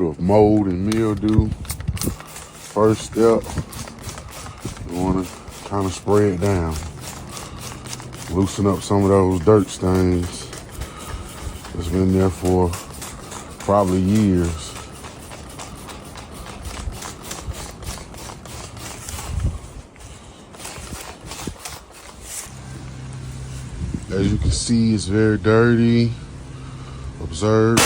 of mold and mildew. First step, you want to kind of spray it down. Loosen up some of those dirt stains that's been there for probably years. As you can see, it's very dirty. Observe.